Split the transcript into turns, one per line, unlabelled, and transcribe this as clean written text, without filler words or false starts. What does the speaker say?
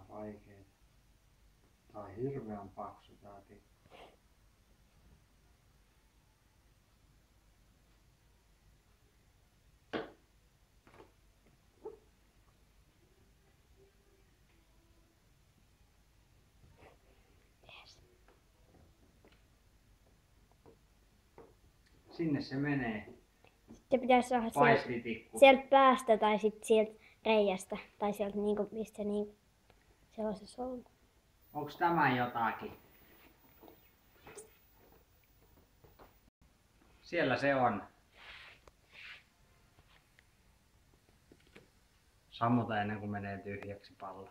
vaikeeta. Tää on hirveän paksu tää tikku. Sinne se menee.
Sitten pitäisi saada
Paistitikku.
sieltä päästä tai sitten sieltä reiästä. Tai sieltä niinku, mistä se niinku sellaisessa on.
Onks tämä jotakin? Siellä se on. Sammuta ennen kuin menee tyhjäksi pallo.